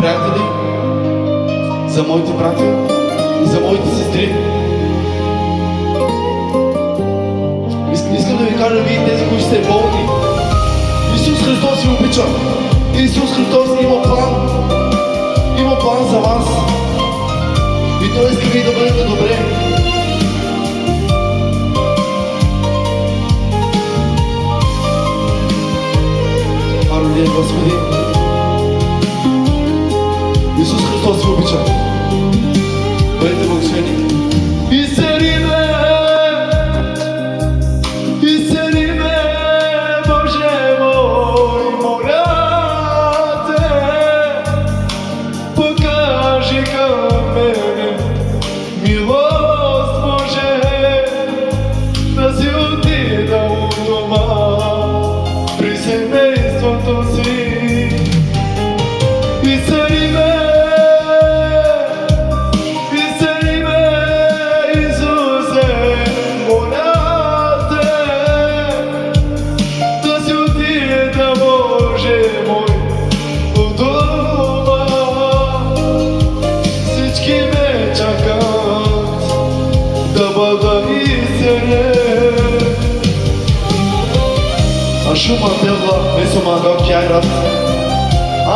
приятели, за моите братя и за моите сестри. Искам да ви кажа, вие тези, които сте болни, Исус Христос ви обича. Исус Христос има план. Има план за вас. И Той иска ви да бъдете добре. Алелуя, Господи. Исус Христос ви обича. Бъдете благословени. Изцели ме! Изцели ме, Боже мой, моля Те, покажи към мене милост, Боже, да си отида у дома при семейството си. Изцели ме, изцели ме, Исусе, моля Те, да си отида, Боже мой, у дома. Всички ме чакат да бъда изцелен. Ашума Девла, Месомага, Кярат,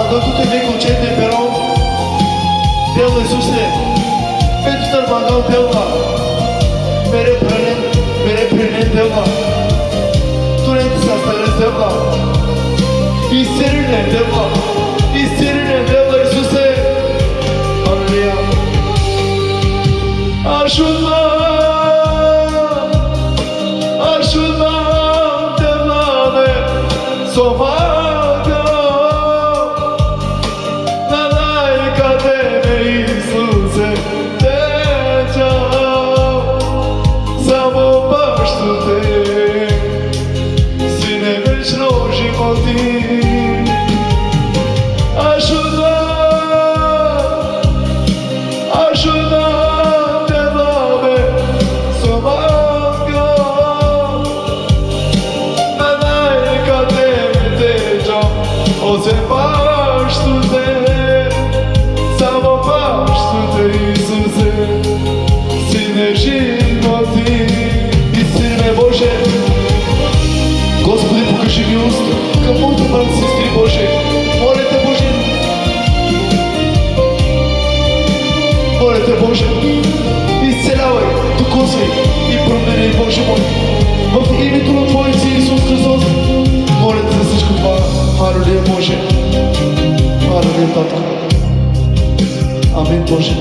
Андото те веко чете перо, Девла Исусе, Пето търмагал Девла, Мере пренен Девла, Турете са старес Девла, изцелен Девла, Исусе, Алелуя. Ашума, Девла ме somага, на най-къде ме Исусе теча, само баща Те, Сине вечно животи. Ajuda, Devla me somanga, na най-къде ме теча, освен баща Те, само баща Те, Исусе, Сине животи. Изцели ме, Боже. Господи, покажи милост към моите брати и сестри, Боже. Моля Те, Боже. Моля Те, Боже. Изцелявай, докосвай и променяй, Боже мой. В името на Твоя Син Исус Христос. Моля Те за всичко това. Алелуя, Боже. Алелуя, Татко. Амин, Боже.